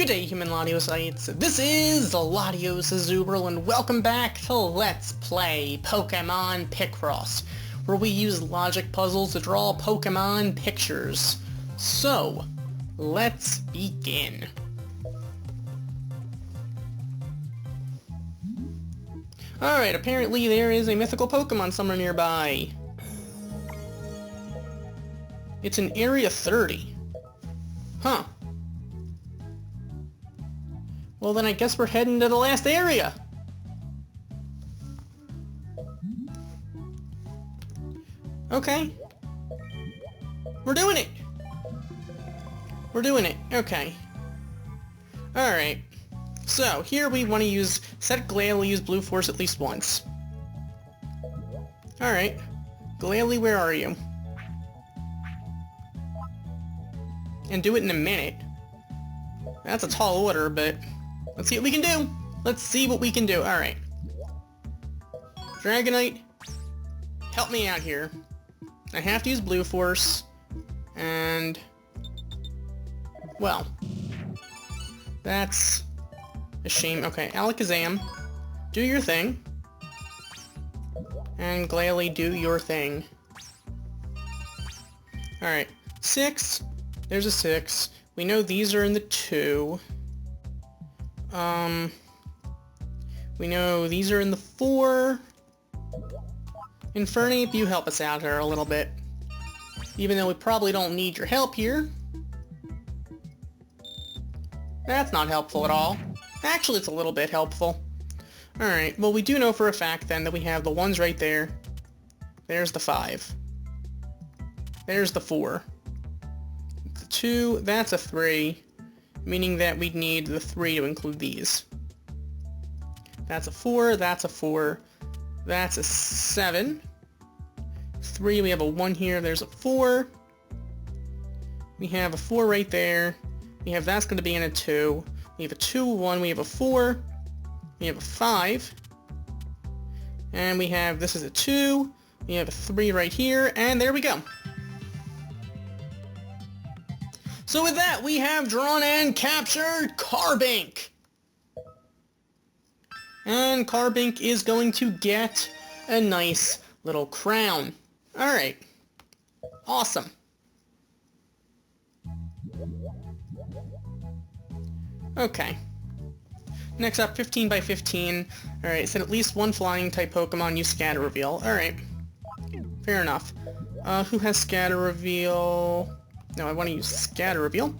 Good day, human Ladiocytes. This is Latios Brill, and welcome back to Let's Play Pokemon Picross, where we use logic puzzles to draw Pokemon pictures. So, let's begin. Alright, apparently there is a mythical Pokemon somewhere nearby. It's in Area 30. Huh. Well, then I guess we're heading to the last area. Okay. We're doing it. We're doing it. Okay. Alright. So, here we want to set Glalie use Blue Force at least once. Alright. Glalie, where are you? And do it in a minute. That's a tall order, but let's see what we can do. Let's see what we can do. Alright. Dragonite, help me out here. I have to use Blue Force, and well, that's a shame. Okay, Alakazam, do your thing. And Glalie, do your thing. Alright, 6. There's a 6. We know these are in the 2. We know these are in the 4. Infernape, you help us out here a little bit. Even though we probably don't need your help here. That's not helpful at all. Actually, it's a little bit helpful. Alright, well we do know for a fact then that we have the 1s right there. There's the 5. There's the 4. The 2, that's a 3. Meaning that we'd need the 3 to include these. That's a 4, that's a 4. That's a 7. 3, we have a 1 here, there's a 4. We have a 4 right there. We have that's going to be in a 2. We have a 2, 1, we have a 4. We have a 5. And we have, this is a 2. We have a 3 right here, and there we go. So with that, we have drawn and captured Carbink. And Carbink is going to get a nice little crown. Alright. Awesome. Okay. Next up, 15 by 15. Alright, said at least one flying type Pokemon use Scatter Reveal. Alright. Fair enough. Who has Scatter Reveal? No, I want to use Scatter Reveal.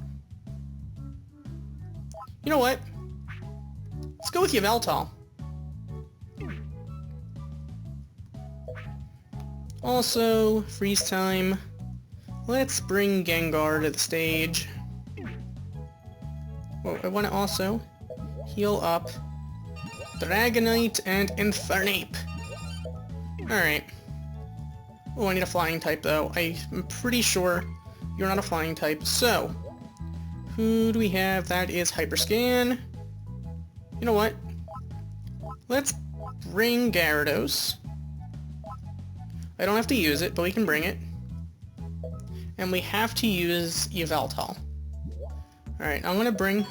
You know what? Let's go with Yveltal. Also, freeze time. Let's bring Gengar to the stage. Whoa, I want to also heal up Dragonite and Infernape. Alright. Oh, I need a flying type though. I'm pretty sure you're not a flying type. So, who do we have? That is Hyperscan. You know what? Let's bring Gyarados. I don't have to use it, but we can bring it. And we have to use Yveltal. Alright, I'm gonna bring...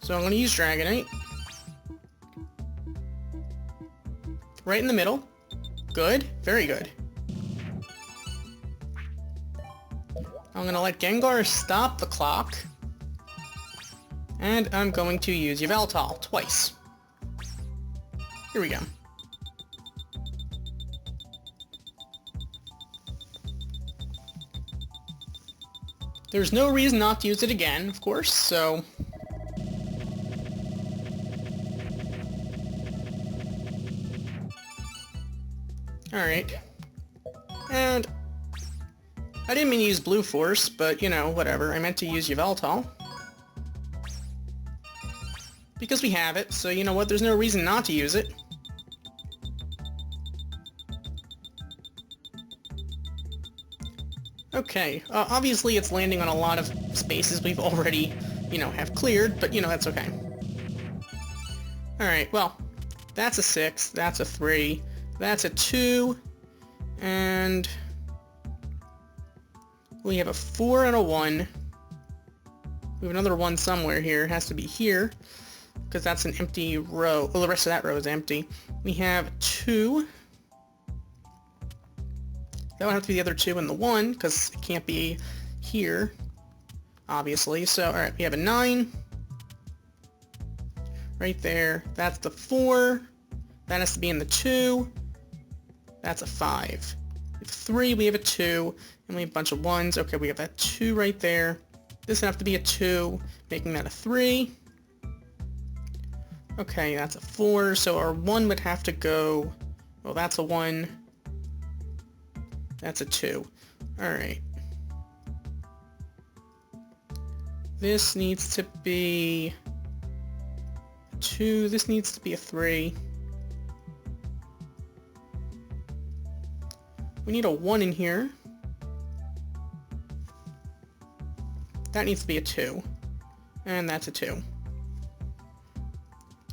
So I'm gonna use Dragonite. Right in the middle. Good. Very good. I'm gonna let Gengar stop the clock. And I'm going to use Yveltal twice. Here we go. There's no reason not to use it again, of course, so... Alright. And... I didn't mean to use Blue Force, but, you know, whatever. I meant to use Yveltal. Because we have it, so you know what? There's no reason not to use it. Okay, obviously it's landing on a lot of spaces we've already, you know, have cleared, but, you know, that's okay. Alright, well, that's a 6, that's a 3, that's a 2, and we have a 4 and a 1. We have another 1 somewhere here. It has to be here, because that's an empty row. Well, the rest of that row is empty. We have 2. That would have to be the other 2 and the 1, because it can't be here, obviously. So, alright, we have a 9. Right there. That's the 4. That has to be in the 2. That's a 5. We have 3, we have a 2, and we have a bunch of 1s. Okay, we have that 2 right there. This would have to be a 2, making that a 3. Okay, that's a 4, so our 1 would have to go... Well, that's a 1. That's a 2. Alright. This needs to be... 2. This needs to be a 3. We need a 1 in here. That needs to be a 2. And that's a 2.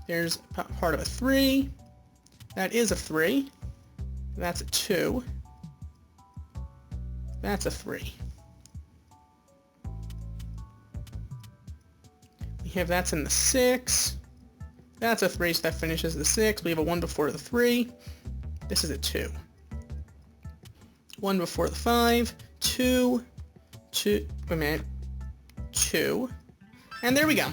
There's part of a 3. That is a 3. That's a 2. That's a 3. We have that's in the 6. That's a 3, so that finishes the 6. We have a 1 before the 3. This is a 2. 1 before the 5. 2. 2. Wait a minute. 2. And there we go.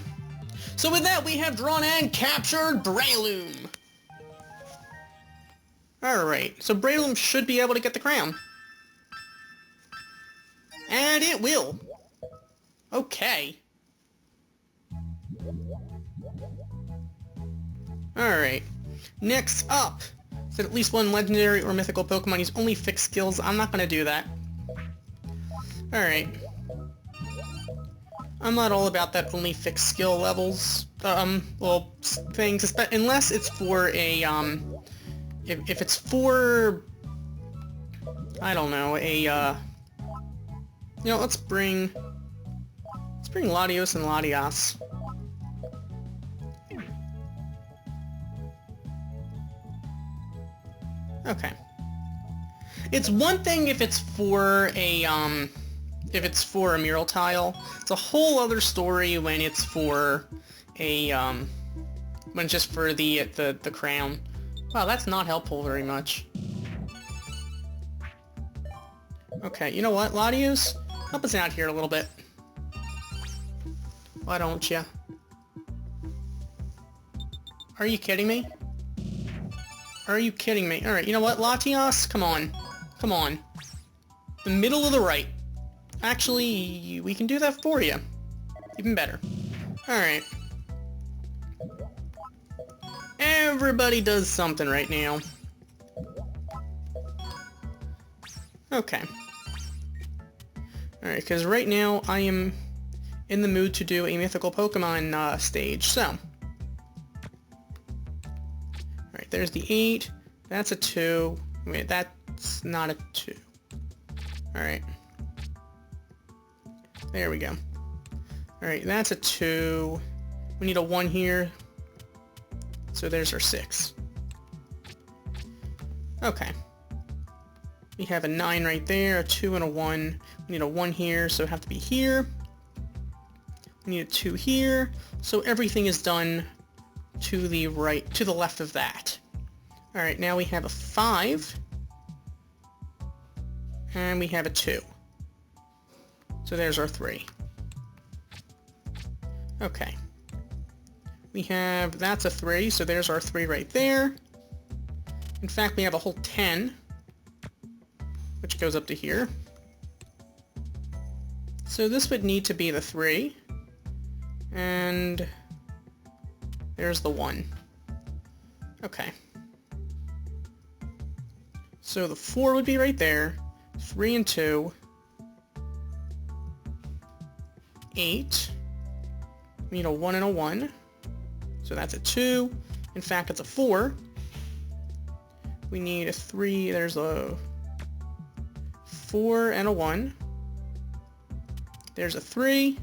So with that, we have drawn and captured Breloom. Alright, so Breloom should be able to get the crown. And it will. Okay. Alright. Next up, is that at least one legendary or mythical Pokemon use only fixed skills. I'm not gonna do that. Alright. I'm not all about that only fixed skill levels, well, things, unless it's for a, if it's for, I don't know, a, you know, let's bring Latios and Latias. Okay. It's one thing if it's for a, mural tile. It's a whole other story when it's for a, when it's just for the crown. Wow, that's not helpful very much. Okay, you know what, Latios? Help us out here a little bit. Why don't you? Are you kidding me? Are you kidding me? Alright, you know what, Latios? Come on. Come on. The middle of the right. Actually, we can do that for you. Even better. Alright. Everybody does something right now. Okay. Alright, because right now I am in the mood to do a mythical Pokemon stage, so. Alright, there's the 8. That's a 2. Wait, that's not a 2. Alright. There we go. Alright, that's a 2. We need a 1 here. So there's our 6. Okay. We have a 9 right there, a 2 and a 1. We need a 1 here, so it have to be here. We need a 2 here. So everything is done to the right, to the left of that. Alright, now we have a 5. And we have a 2. So there's our 3. Okay. We have, that's a 3, so there's our 3 right there. In fact, we have a whole 10, which goes up to here. So this would need to be the 3. And there's the 1. Okay. So the 4 would be right there. 3 and 2. 8. We need a 1 and a 1. So that's a 2. In fact, it's a 4. We need a 3. There's a 4 and a 1. There's a 3.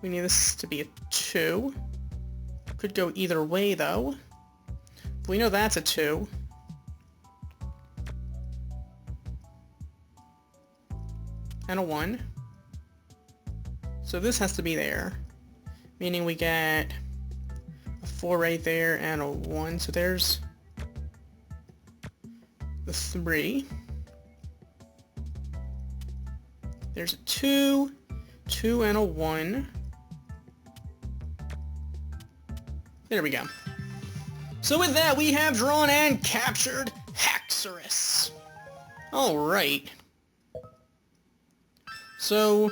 We need this to be a 2. Could go either way, though. We know that's a 2. And a 1. So this has to be there. Meaning we get a 4 right there and a 1. So there's the 3. There's a 2, 2 and a 1. There we go. So with that, we have drawn and captured Haxerus. Alright. So,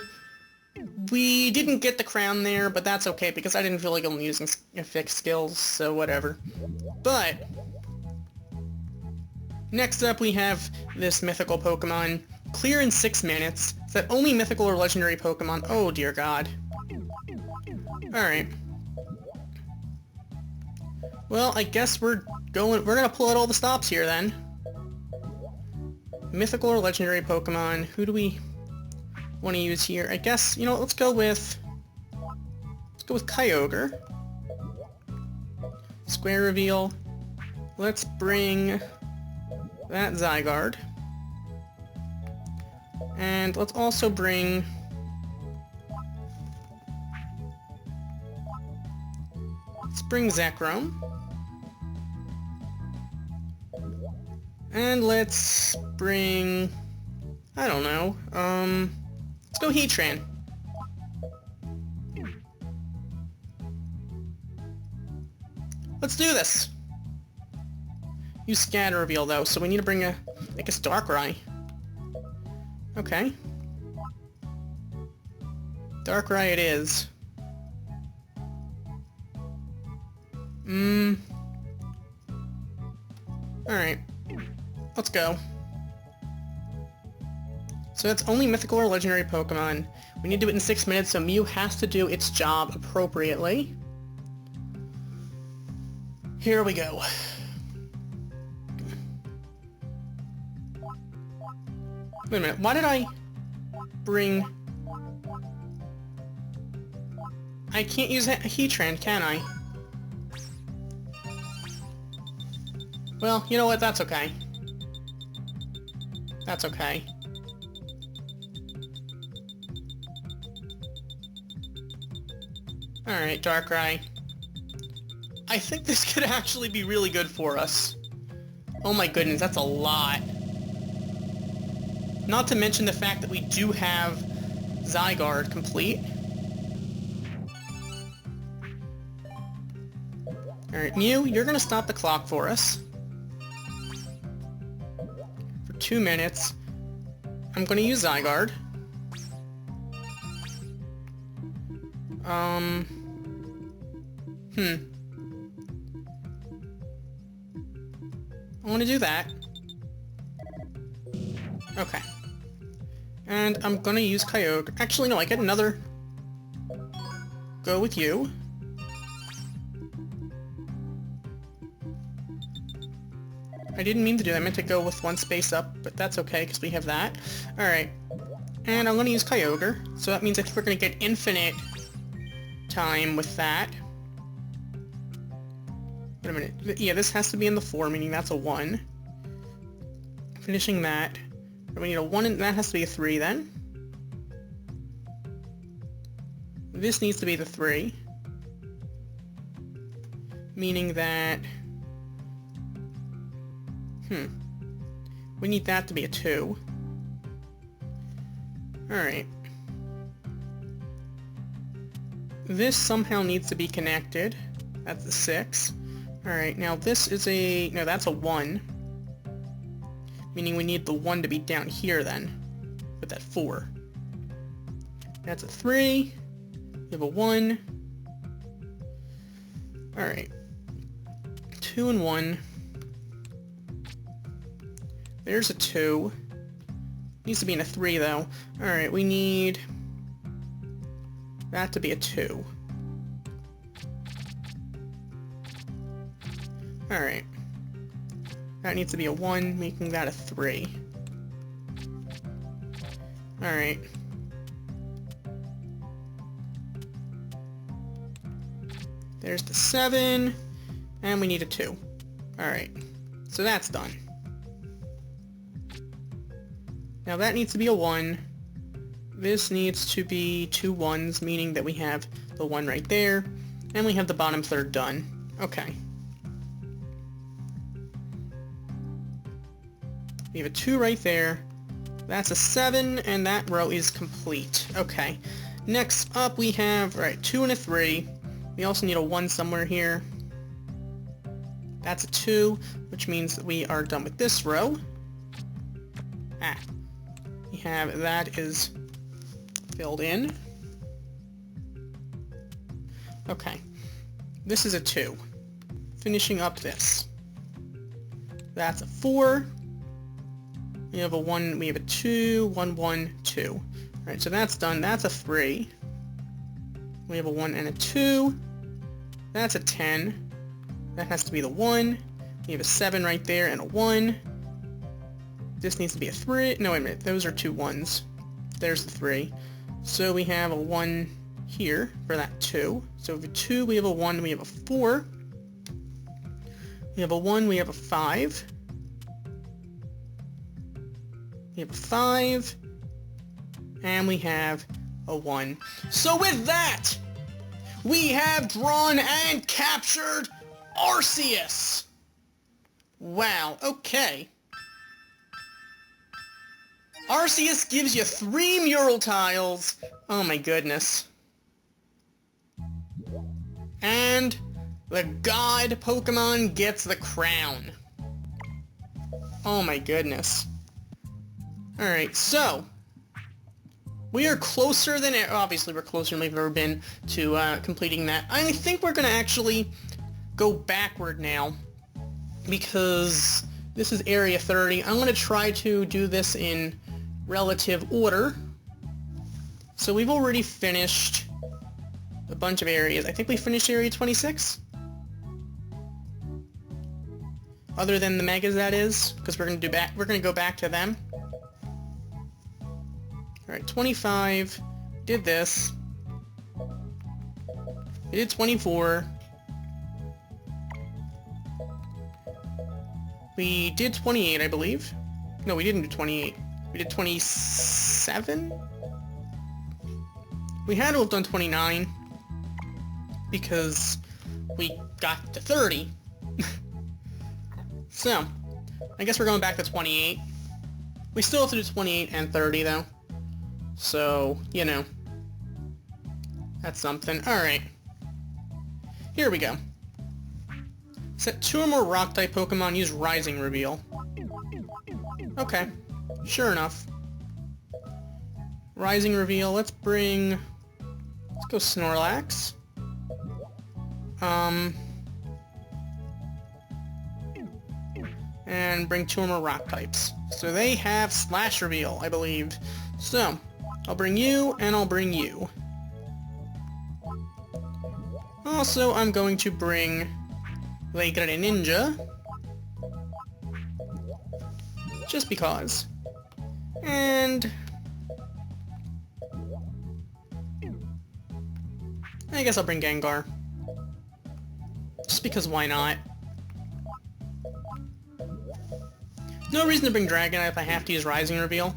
we didn't get the crown there, but that's okay, because I didn't feel like I'm using fixed skills, so whatever. But, next up we have this mythical Pokemon. Clear in 6 minutes. It's that only mythical or legendary Pokemon. Oh dear god. Alright. Well, I guess we're gonna pull out all the stops here then. Mythical or legendary Pokemon. Who do we want to use here? I guess, you know, let's go with Kyogre. Square reveal. Let's bring that Zygarde. And let's also bring Zekrom. And let's bring, I don't know, let's go Heatran. Let's do this. Use Scatter Reveal though, so we need to bring I guess Darkrai. Okay. Darkrai it is. Alright. Let's go. So that's only mythical or legendary Pokemon. We need to do it in 6 minutes, so Mew has to do its job appropriately. Here we go. Wait a minute, why did I bring... I can't use Heatran, can I? Well, you know what, that's okay. That's okay. Alright, Darkrai. I think this could actually be really good for us. Oh my goodness, that's a lot. Not to mention the fact that we do have Zygarde complete. Alright, Mew, you're gonna stop the clock for us. For 2 minutes. I'm gonna use Zygarde. I want to do that. Okay. And I'm gonna use Kyogre. Actually, no, I get another... Go with you. I didn't mean to do that. I meant to go with 1 space up, but that's okay, because we have that. Alright. And I'm gonna use Kyogre. So that means I think we're gonna get infinite time with that. Wait a minute. Yeah, this has to be in the 4, meaning that's a 1. Finishing that. We need a 1, and that has to be a 3 then. This needs to be the 3. Meaning that... We need that to be a 2. Alright. This somehow needs to be connected. That's a 6. Alright, now this is a... No, that's a 1. Meaning we need the 1 to be down here then. With that 4. That's a 3. We have a 1. Alright. 2 and 1. There's a 2. Needs to be in a 3 though. Alright, we need that to be a 2. Alright. That needs to be a 1, making that a 3. Alright. There's the 7, and we need a 2. Alright. So that's done. Now that needs to be a 1. This needs to be 2 1s, meaning that we have the 1 right there, and we have the bottom third done. Okay. We have a 2 right there. That's a 7, and that row is complete. Okay. Next up we have, alright, 2 and a 3. We also need a 1 somewhere here. That's a 2, which means that we are done with this row. We have that is filled in. Okay. This is a 2. Finishing up this. That's a 4. We have a 1, we have a 2, 1, 1, 2. Alright, so that's done. That's a 3. We have a 1 and a 2. That's a 10. That has to be the 1. We have a 7 right there and a 1. This needs to be a 3. No, wait a minute. Those are 2 1s. There's the 3. So we have a 1 here for that 2. So we have a 2, we have a 1, we have a 4. We have a 1, we have a 5. We have a 5. And we have a 1. So with that, we have drawn and captured Arceus! Wow, okay. Arceus gives you 3 mural tiles. Oh my goodness. And the God Pokemon gets the crown. Oh my goodness. Alright, so we are closer than... Obviously, we're closer than we've ever been to completing that. I think we're going to actually go backward now, because this is Area 30. I'm going to try to do this in relative order. So we've already finished a bunch of areas. I think we finished Area 26? Other than the Megas, that is, because we're going to go back to them. Alright, 25, did this. We did 24. We did 28, I believe. No, we didn't do 28. We did 27? We had to have done 29, because we got to 30. So, I guess we're going back to 28. We still have to do 28 and 30, though. So, you know, that's something. Alright. Here we go. Set 2 or more Rock-type Pokemon, use Rising Reveal. Okay. Sure enough. Rising Reveal, let's go Snorlax. And bring 2 or more Rock-types. So they have Slash Reveal, I believe. So, I'll bring you, and I'll bring you. Also, I'm going to bring the Greninja. Just because. And I guess I'll bring Gengar. Just because why not? No reason to bring Dragonite if I have to use Rising Reveal.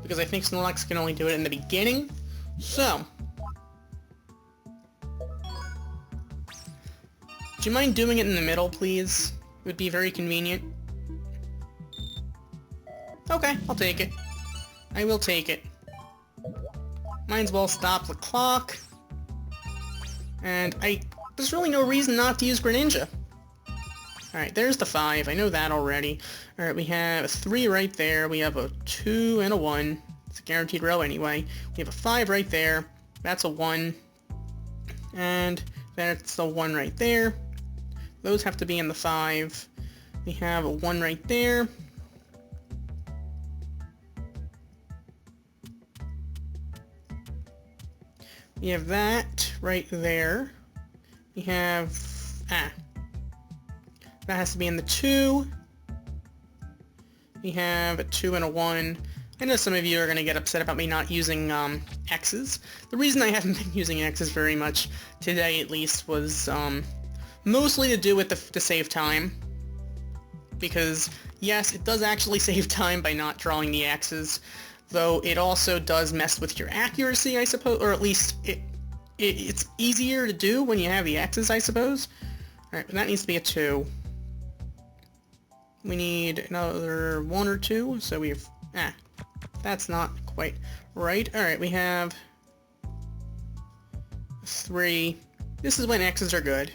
Because I think Snorlax can only do it in the beginning. So, do you mind doing it in the middle, please? It would be very convenient. Okay, I'll take it. I will take it. Might as well stop the clock. And there's really no reason not to use Greninja. Alright, there's the 5. I know that already. Alright, we have a 3 right there. We have a 2 and a 1. It's a guaranteed row anyway. We have a 5 right there. That's a 1. And that's the 1 right there. Those have to be in the 5. We have a 1 right there. We have that right there. We have... that has to be in the 2. We have a 2 and a 1. I know some of you are going to get upset about me not using X's. The reason I haven't been using X's very much, today at least, was mostly to do with to save time. Because, yes, it does actually save time by not drawing the X's. though it also does mess with your accuracy, I suppose, or at least it's easier to do when you have the X's, I suppose. Alright, that needs to be a 2. We need another 1 or 2, so we have... that's not quite right. Alright, we have 3. This is when X's are good.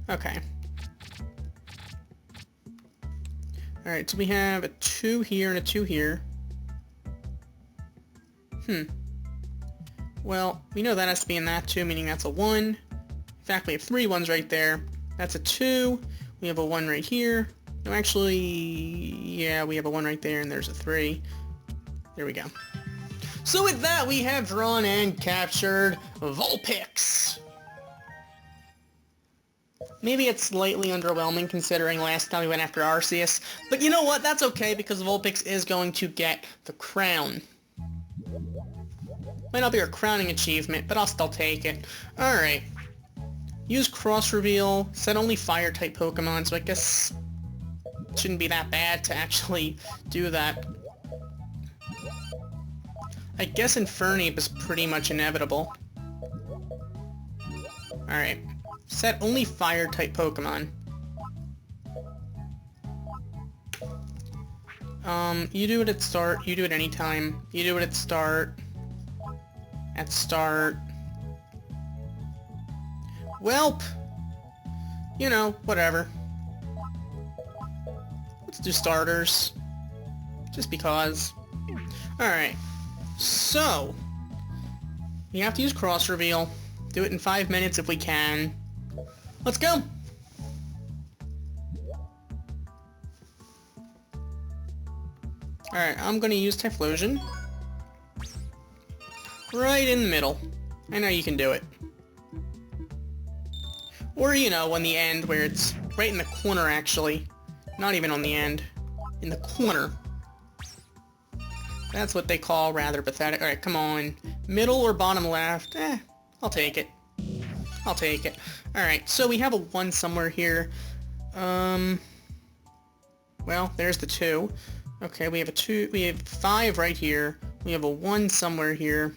Okay. Alright, so we have a 2 here and a 2 here. Well, we know that has to be in that 2, meaning that's a 1. In fact, we have 3 ones right there. That's a 2. We have a 1 right here. No, actually, yeah, we have a 1 right there, and there's a 3. There we go. So with that, we have drawn and captured Vulpix. Maybe it's slightly underwhelming considering last time we went after Arceus, but you know what? That's okay because Vulpix is going to get the crown. Might not be our crowning achievement, but I'll still take it. Alright. Use Cross Reveal. Set only Fire-type Pokemon, so I guess it shouldn't be that bad to actually do that. I guess Infernape is pretty much inevitable. Alright. Set only Fire-type Pokemon. You do it at start, you do it anytime. You do it at start. At start. Welp! You know, whatever. Let's do starters. Just because. Alright. So, you have to use Cross Reveal. Do it in 5 minutes if we can. Let's go! Alright, I'm gonna use Typhlosion. Right in the middle. I know you can do it. Or, you know, on the end where it's right in the corner, actually. Not even on the end. In the corner. That's what they call rather pathetic. Alright, come on. Middle or bottom left? I'll take it. I'll take it. Alright, so we have a 1 somewhere here. Well, there's the 2. Okay, we have a 2. We have 5 right here. We have a 1 somewhere here.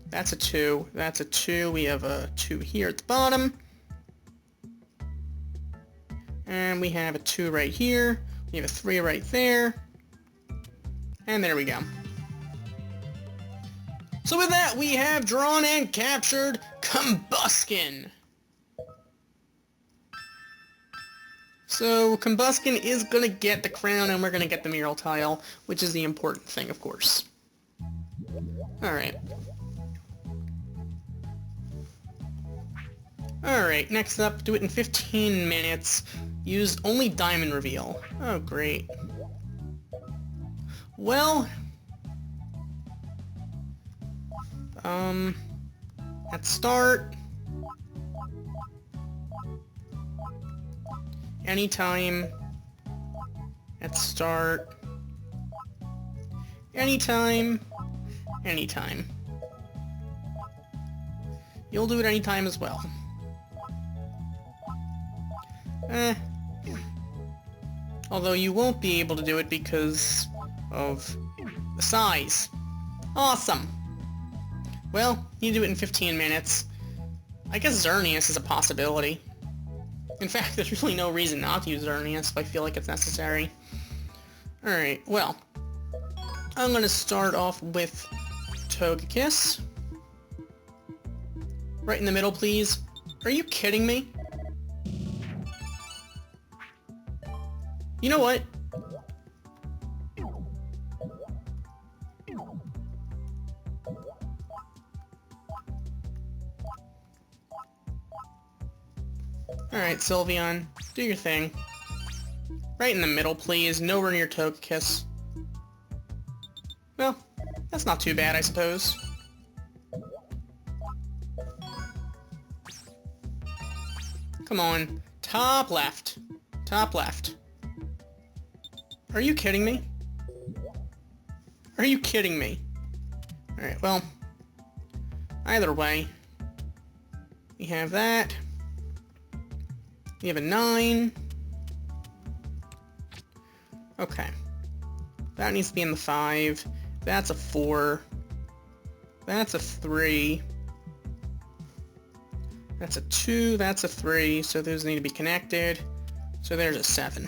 That's a 2. That's a 2. We have a 2 here at the bottom. And we have a 2 right here. We have a 3 right there. And there we go. So with that, we have drawn and captured Combuskin. So Combuskin is gonna get the crown and we're gonna get the mural tile, which is the important thing, of course. Alright. Alright, next up, do it in 15 minutes. Use only Diamond Reveal. Oh, great. Well... at start... anytime... at start... anytime... anytime. You'll do it anytime as well. Although you won't be able to do it because of the size. Awesome! Well, you do it in 15 minutes. I guess Xerneas is a possibility. In fact, there's really no reason not to use Xerneas if I feel like it's necessary. Alright, well. I'm gonna start off with Togekiss. Right in the middle, please. Are you kidding me? You know what? Alright, Sylveon, do your thing. Right in the middle, please. Nowhere near Togekiss. Well, that's not too bad, I suppose. Come on. Top left. Top left. Are you kidding me? Are you kidding me? Alright, well, either way, we have that. We have a 9. Okay. That needs to be in the 5. That's a 4. That's a 3. That's a 2. That's a 3. So those need to be connected. So there's a 7.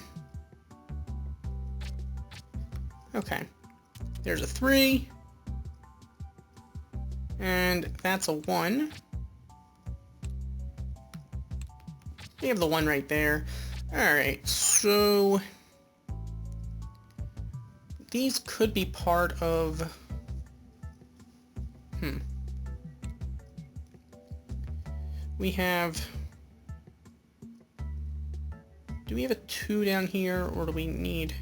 Okay. There's a 3. And that's a 1. We have the 1 right there. Alright, so these could be part of... We have... Do we have a 2 down here, or do we need...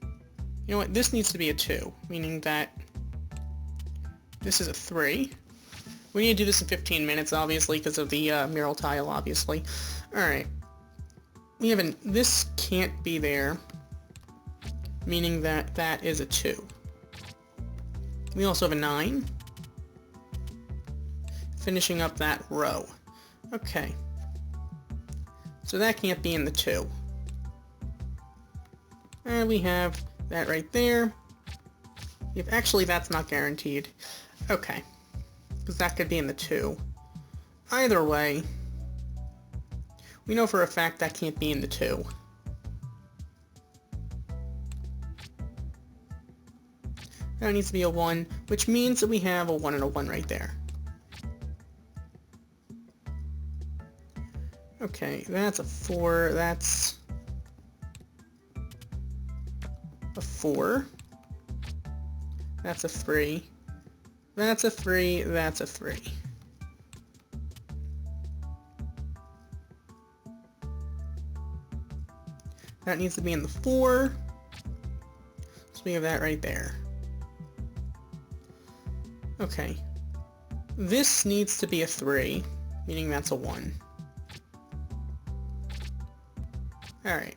You know what, this needs to be a 2, meaning that this is a 3. We need to do this in 15 minutes, obviously, because of the mural tile, obviously. Alright. We have an... This can't be there, meaning that that is a 2. We also have a 9. Finishing up that row. Okay. So that can't be in the 2. And we have that right there. If actually, that's not guaranteed. Okay. Because that could be in the 2. Either way, we know for a fact that can't be in the 2. That needs to be a 1, which means that we have a 1 and a 1 right there. Okay, that's a 4, that's a 4. That's a 3. That's a 3, that's a 3. That needs to be in the 4. So we have that right there. Okay. This needs to be a 3, meaning that's a 1. Alright.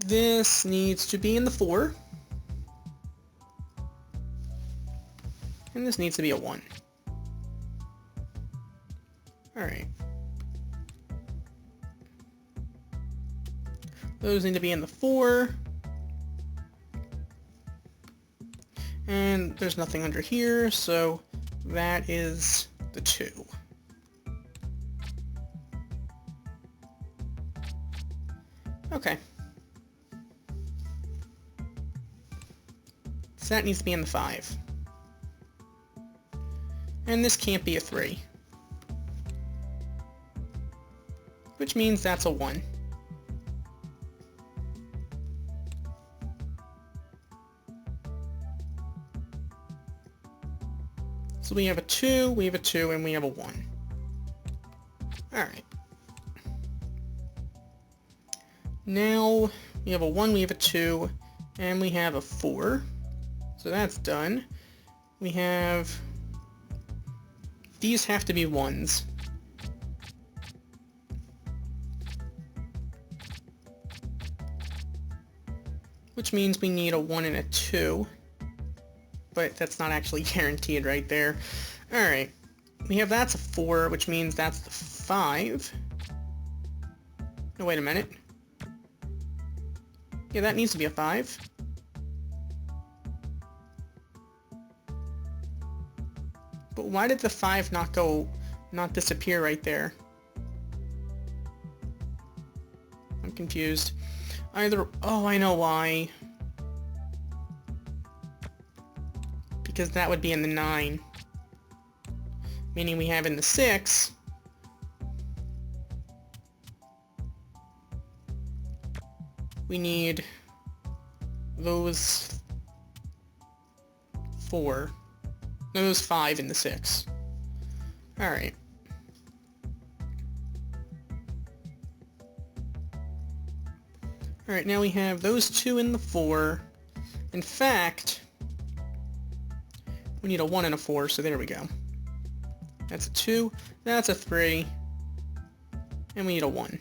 This needs to be in the 4. And this needs to be a 1. Alright. Those need to be in the 4. And there's nothing under here, so that is the 2. Okay. So that needs to be in the 5. And this can't be a 3. Which means that's a 1. So we have a 2, we have a 2, and we have a 1. Alright. Now, we have a 1, we have a 2, and we have a 4. So that's done. We have... These have to be 1s. Which means we need a 1 and a 2. But that's not actually guaranteed right there. Alright. We have that's a 4, which means that's the 5. No, wait a minute. Yeah, that needs to be a 5. But why did the 5 not disappear right there? I'm confused. Oh, I know why. Because that would be in the 9. Meaning we have in the 6. We need those 4. No, those 5 in the 6. Alright. Alright, now we have those 2 in the 4. In fact, we need a 1 and a 4, so there we go. That's a 2, that's a 3, and we need a 1.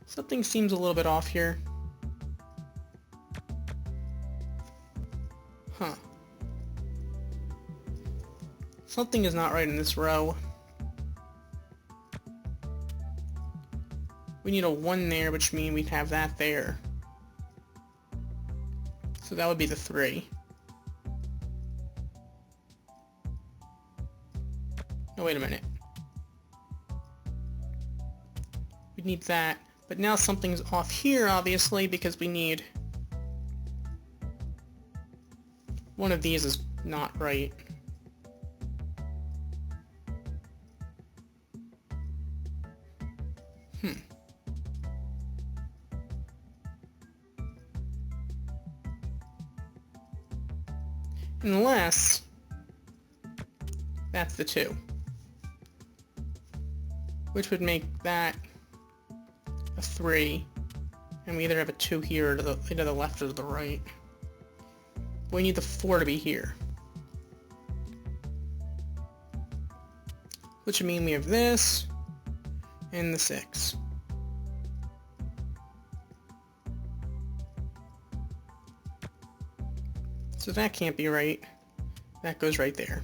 Something seems a little bit off here. Huh. Something is not right in this row. We need a 1 there, which means we'd have that there. So that would be the 3. Oh, wait a minute. We need that. But now something's off here, obviously, because we need... One of these is not right. Unless that's the 2. Which would make that a 3. And we either have a 2 here to either the left or to the right. We need the 4 to be here. Which would mean we have this and the 6. So that can't be right. That goes right there.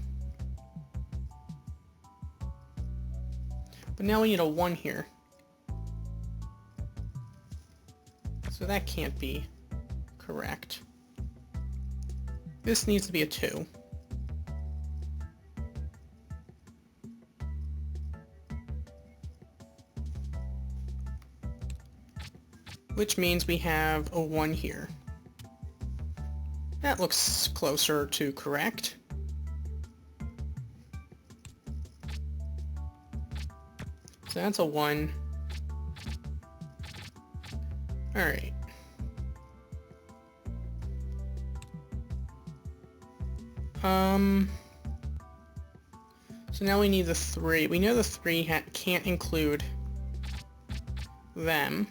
But now we need a 1 here. So that can't be correct. This needs to be a 2. Which means we have a 1 here. That looks closer to correct. So that's a 1. Alright. So now we need the 3. We know the 3 can't include them.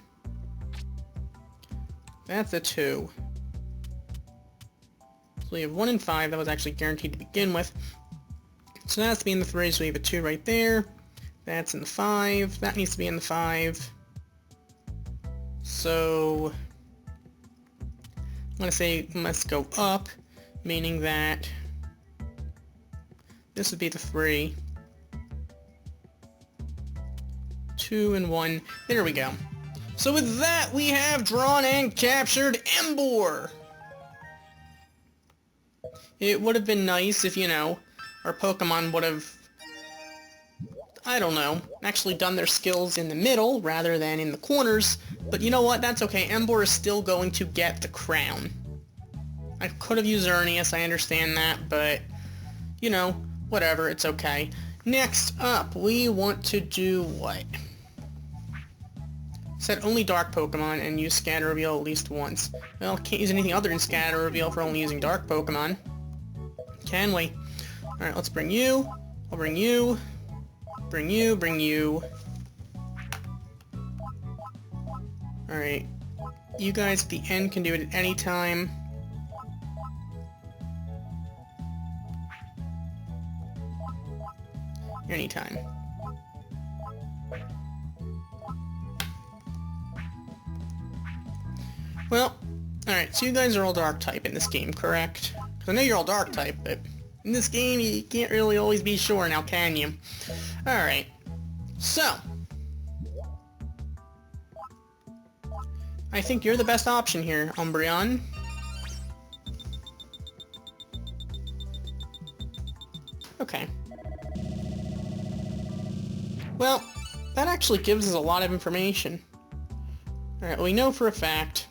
That's a 2. So we have 1 and 5. That was actually guaranteed to begin with. So that has to be in the 3, so we have a 2 right there. That's in the 5. That needs to be in the 5. So I'm going to say let's go up, meaning that this would be the 3. 2 and 1. There we go. So with that, we have drawn and captured Emboar. It would have been nice if, you know, our Pokemon would have, I don't know, actually done their skills in the middle rather than in the corners. But you know what? That's okay. Emboar is still going to get the crown. I could have used Arceus, I understand that, but, you know, whatever, it's okay. Next up, we want to do what? Set only dark Pokemon and use Scatter Reveal at least once. Well, can't use anything other than Scatter Reveal for only using dark Pokemon. Can we? Alright, let's bring you. I'll bring you. Bring you, bring you. Alright. You guys at the end can do it at any time. Anytime. Well, alright, so you guys are all dark type in this game, correct? Because I know you're all dark type, but in this game you can't really always be sure now, can you? Alright, so I think you're the best option here, Umbreon. Okay. Well, that actually gives us a lot of information. Alright, well, we know for a fact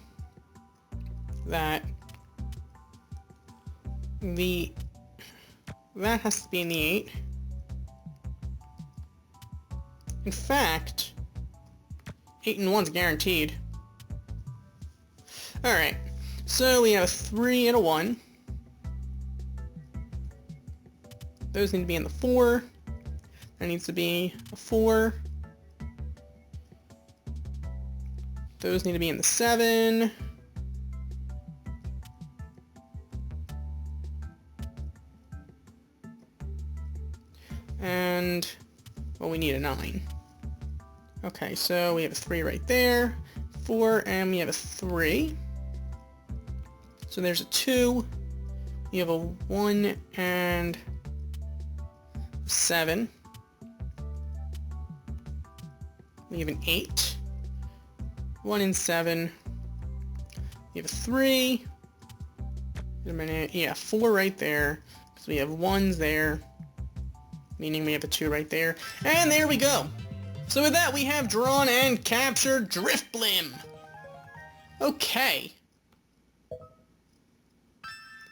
that that has to be in the 8. In fact, 8 and 1's guaranteed. Alright, so we have a 3 and a 1. Those need to be in the 4. There needs to be a 4. Those need to be in the 7. And, well, we need a 9. Okay, so we have a 3 right there, 4, and we have a 3. So there's a 2. We have a 1 and 7. We have an 8. 1 and 7. We have a 3. Wait a minute. Yeah, 4 right there. Because we have 1s there. Meaning we have a 2 right there. And there we go. So with that, we have drawn and captured Drifblim. Okay.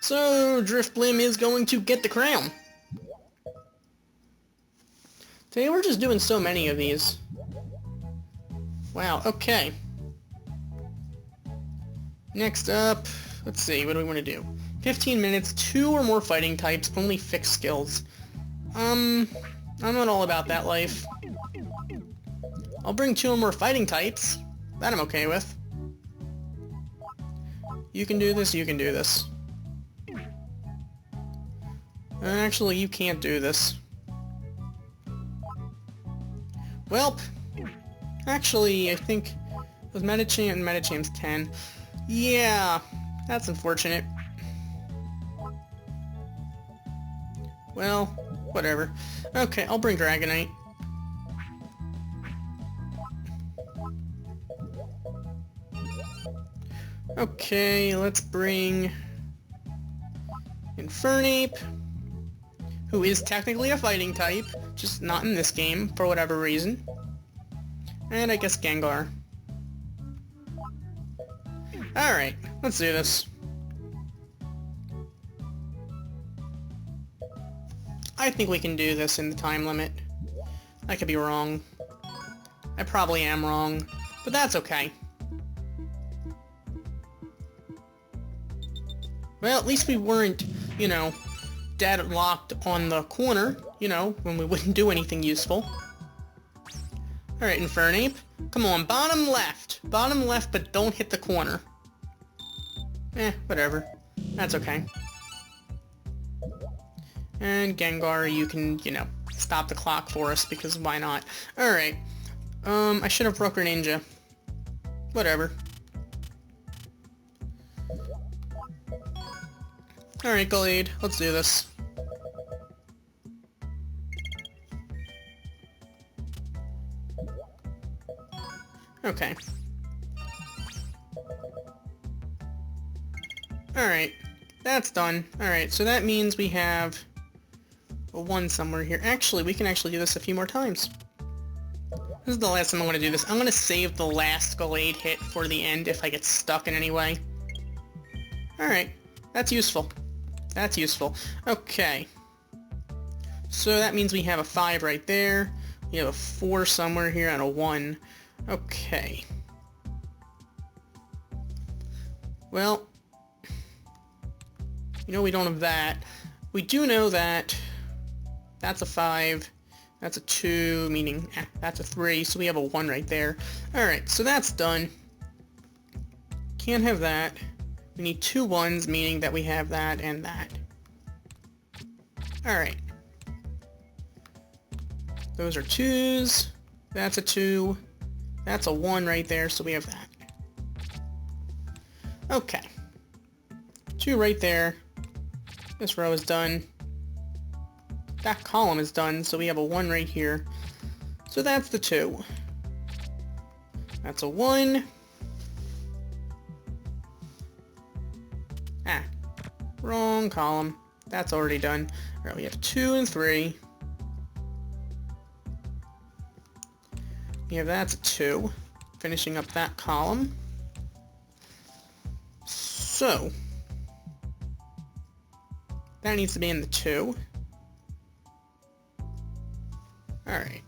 So Drifblim is going to get the crown. Today we're just doing so many of these. Wow, okay. Next up, let's see, what do we want to do? 15 minutes, 2 or more fighting types, only fixed skills. I'm not all about that life. I'll bring 2 or more fighting types. That I'm okay with. You can do this, you can do this. Actually, you can't do this. Welp. Actually, I think with Medichamp's 10. Yeah, that's unfortunate. Well, whatever. Okay, I'll bring Dragonite. Okay, let's bring Infernape, who is technically a fighting type, just not in this game, for whatever reason. And I guess Gengar. Alright, let's do this. I think we can do this in the time limit. I could be wrong. I probably am wrong, but that's okay. Well, at least we weren't, you know, deadlocked on the corner, you know, when we wouldn't do anything useful. Alright, Infernape. Come on, bottom left. Bottom left, but don't hit the corner. Whatever. That's okay. And Gengar, you can, you know, stop the clock for us, because why not? Alright. I should have Rocker Ninja. Whatever. Alright, Glade. Let's do this. Okay. Alright. That's done. Alright, so that means we have a 1 somewhere here. Actually, we can actually do this a few more times. This is the last time I'm going to do this. I'm going to save the last Glade hit for the end if I get stuck in any way. Alright. That's useful. That's useful. Okay. So that means we have a 5 right there. We have a 4 somewhere here and a 1. Okay. Well, you know we don't have that. We do know that that's a 5, that's a 2, meaning that's a 3, so we have a 1 right there. Alright, so that's done. Can't have that. We need 2 1s, meaning that we have that and that. Alright. Those are 2s. That's a 2. That's a 1 right there, so we have that. Okay. 2 right there. This row is done. That column is done, so we have a 1 right here. So that's the 2. That's a 1. Wrong column. That's already done. Alright, we have 2 and 3. We have that's a 2. Finishing up that column. So, that needs to be in the 2. Alright.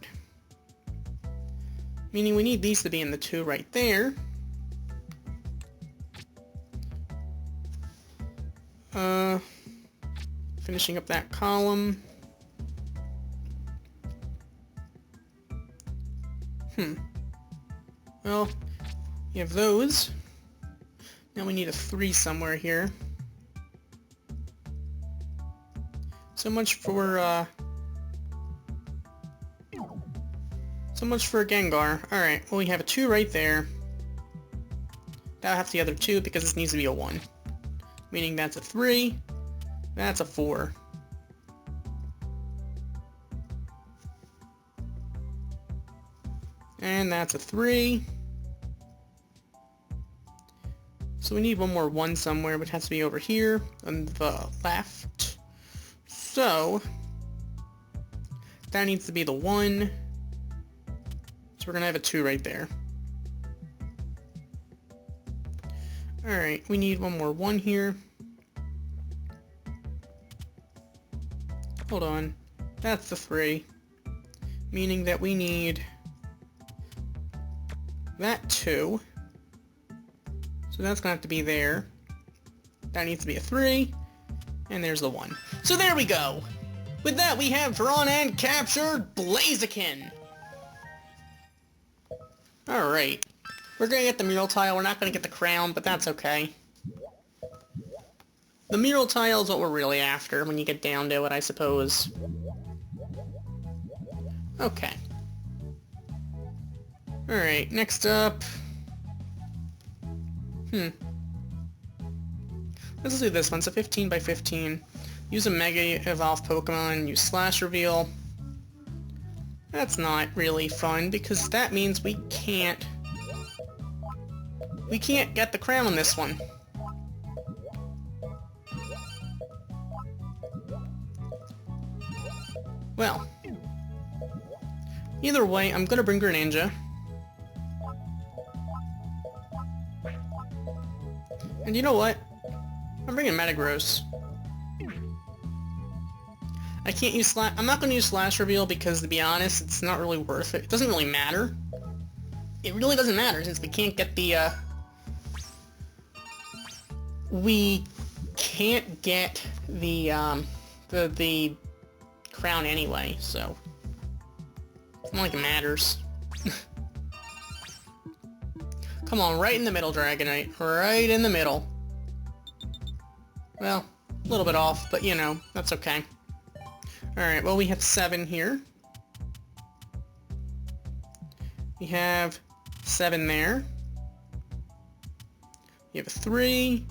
Meaning we need these to be in the 2 right there. Finishing up that column. Well, we have those. Now we need a 3 somewhere here. So much for Gengar. Alright, well we have a 2 right there. That'll have the other 2 because this needs to be a 1. Meaning that's a 3. That's a 4. And that's a 3. So we need one more 1 somewhere, but it has to be over here on the left. So that needs to be the 1. So we're gonna have a 2 right there. Alright, we need one more 1 here. Hold on. That's the 3. Meaning that we need that 2. So that's gonna have to be there. That needs to be a 3. And there's the 1. So there we go! With that, we have drawn and captured Blaziken! Alright. We're gonna get the mural tile. We're not gonna get the crown, but that's okay. The mural tile is what we're really after when you get down to it, I suppose. Okay. Alright, next up... Let's do this one. So 15 by 15. Use a Mega Evolve Pokemon, use Slash Reveal. That's not really fun, because that means we can't get the crown on this one. Well, either way, I'm gonna bring Greninja. And you know what? I'm bringing Metagross. I can't use I'm not gonna use Slash Reveal because, to be honest, it's not really worth it. It doesn't really matter. It really doesn't matter since we can't get the, we can't get the crown anyway, so it's not like it matters. Come on, right in the middle, Dragonite. Right in the middle. Well, a little bit off, but you know, that's okay. Alright, well we have 7 here. We have 7 there. We have a 3.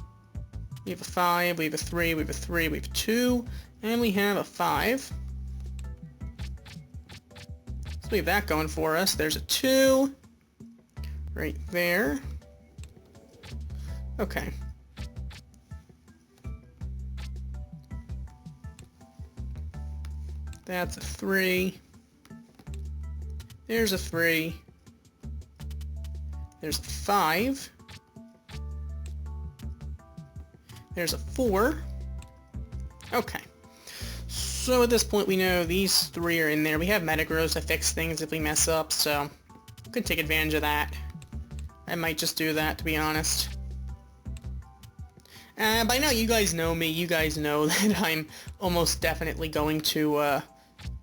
We have a 5. We have a 3. We have a 3. We have a 2. And we have a 5. So we have that going for us. There's a 2. Right there. Okay. That's a 3. There's a 3. There's a 5. There's a 4. Okay. So at this point we know these 3 are in there. We have Metagross to fix things if we mess up, so we could take advantage of that. I might just do that, to be honest. By now you guys know me. You guys know that I'm almost definitely going to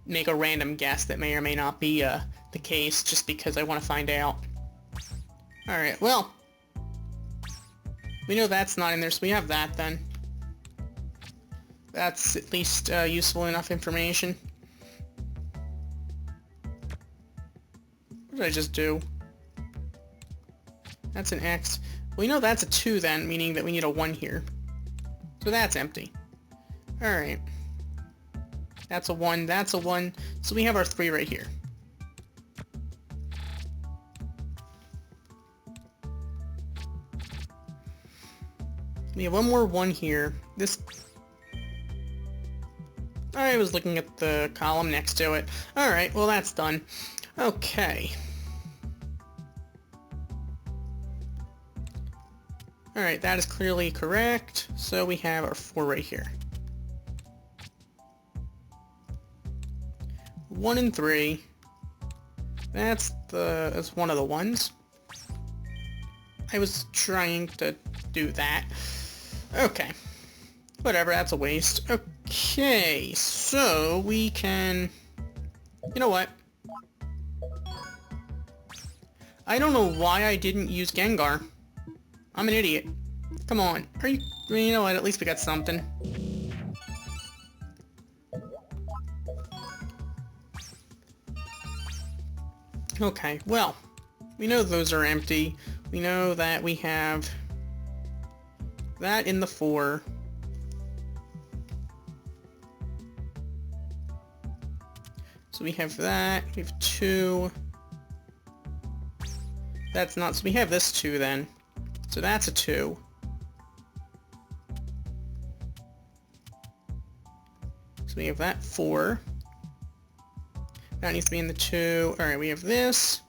make a random guess that may or may not be the case, just because I want to find out. Alright, well, we know that's not in there, so we have that then. That's at least useful enough information. What did I just do? That's an X. We know that's a 2 then, meaning that we need a 1 here. So that's empty. Alright. That's a 1, that's a 1. So we have our 3 right here. We have one more 1 here. This... I was looking at the column next to it. Alright, well that's done. Okay. Alright, that is clearly correct. So we have our 4 right here. 1 and 3. That's one of the ones. I was trying to do that. Okay. Whatever, that's a waste. Okay, so we can... You know what? I don't know why I didn't use Gengar. I'm an idiot. Come on. Are you... You know what, at least we got something. Okay, well, we know those are empty. We know that we have that in the 4. So we have that, we have 2. That's not... So we have this 2 then. So that's a 2. So we have that 4. That needs to be in the 2. Alright, we have this.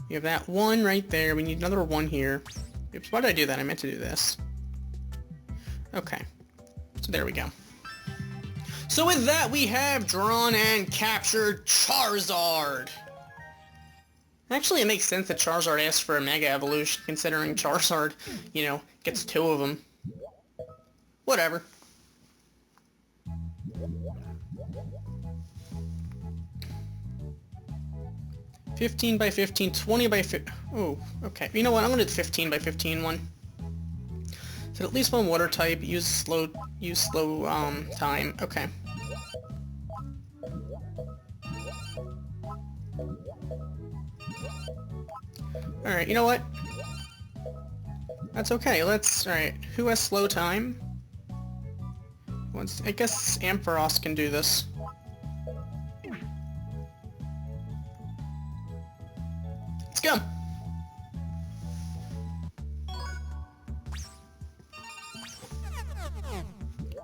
We have that 1 right there. We need another 1 here. Oops, why did I do that? I meant to do this. Okay. So there we go. So with that, we have drawn and captured Charizard. Actually, it makes sense that Charizard asked for a Mega Evolution, considering Charizard, you know, gets 2 of them. Whatever. $15 by 15, 20 by 50. Oh, okay. You know what? I'm gonna do the 15 by 15 one. So at least one water type. Use slow time. Okay. All right. You know what? That's okay. Let's. All right. Who has slow time? I guess Ampharos can do this. Let's go!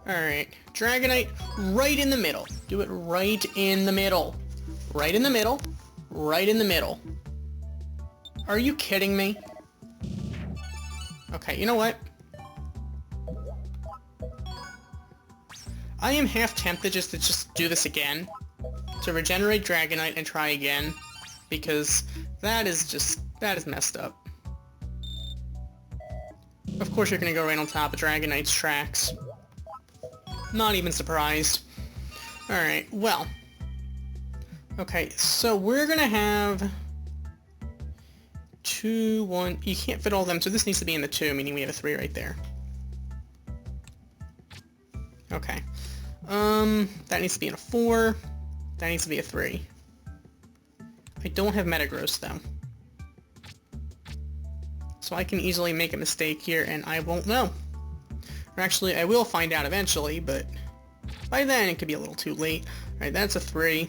Alright, Dragonite right in the middle. Do it right in the middle. Right in the middle. Right in the middle. Are you kidding me? Okay, you know what? I am half tempted just to do this again. To regenerate Dragonite and try again. Because that is messed up. Of course you're gonna go right on top of Dragonite's tracks. Not even surprised. Alright, well. Okay, so we're gonna have 2, 1... You can't fit all of them, so this needs to be in the 2, meaning we have a 3 right there. Okay. That needs to be in a 4. That needs to be a 3. I don't have Metagross, though. So I can easily make a mistake here, and I won't know. Or actually, I will find out eventually, but by then it could be a little too late. Alright, that's a 3.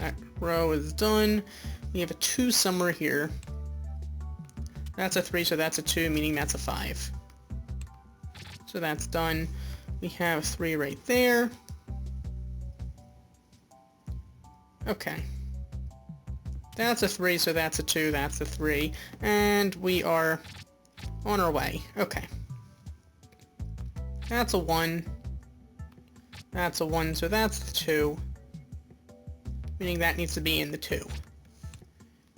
That row is done. We have a 2 somewhere here. That's a 3, so that's a 2, meaning that's a 5. So that's done. We have 3 right there. Okay. That's a 3, so that's a 2, that's a 3. And we are on our way. Okay. That's a 1. That's a 1, so that's the 2. Meaning that needs to be in the 2.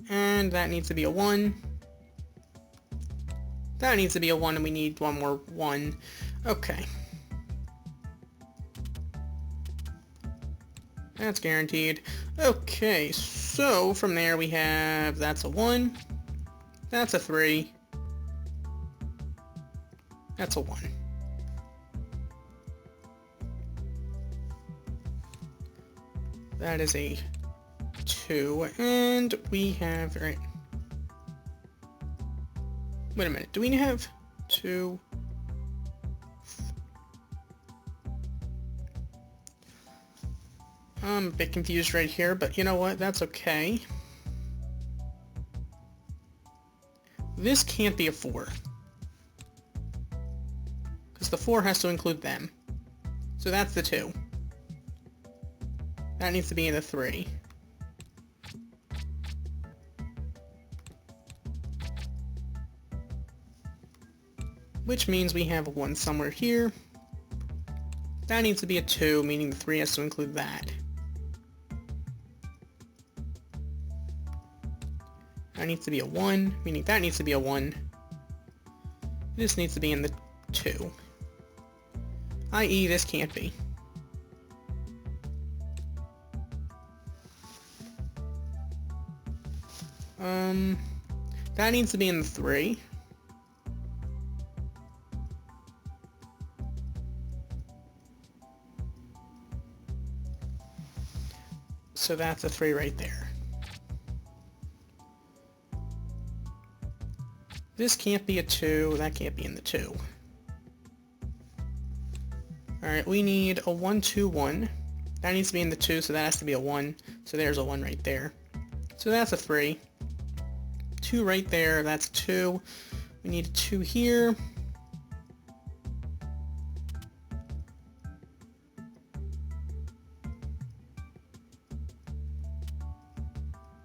And that needs to be a 1. That needs to be a 1, and we need one more 1. Okay. That's guaranteed. Okay, so from there we have... That's a 1. That's a 3. That's a 1. That is a 2, and we have... Right. Wait a minute, do we have 2? I'm a bit confused right here, but you know what? That's okay. This can't be a 4. Because the 4 has to include them. So that's the 2. That needs to be in the 3. Which means we have a 1 somewhere here. That needs to be a 2, meaning the 3 has to include that. That needs to be a 1, meaning that needs to be a 1. This needs to be in the 2. I.e., this can't be. That needs to be in the 3. So that's a 3 right there. This can't be a 2, that can't be in the 2. Alright, we need a 1, 2, 1. That needs to be in the 2, so that has to be a 1. So there's a 1 right there. So that's a 3. 2 right there. That's 2. We need a 2 here.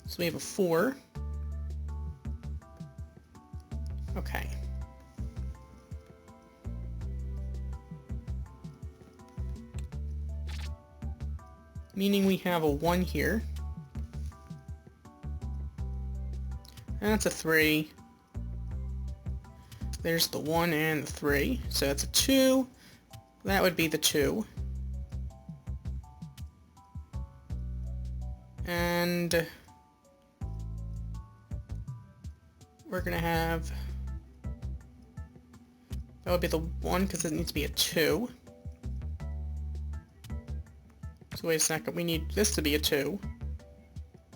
So we have a 4. Okay. Meaning we have a 1 here. That's a 3. There's the 1 and the 3. So that's a 2. That would be the 2. And we're gonna have... that would be the 1 because it needs to be a 2. So wait a second, we need this to be a 2.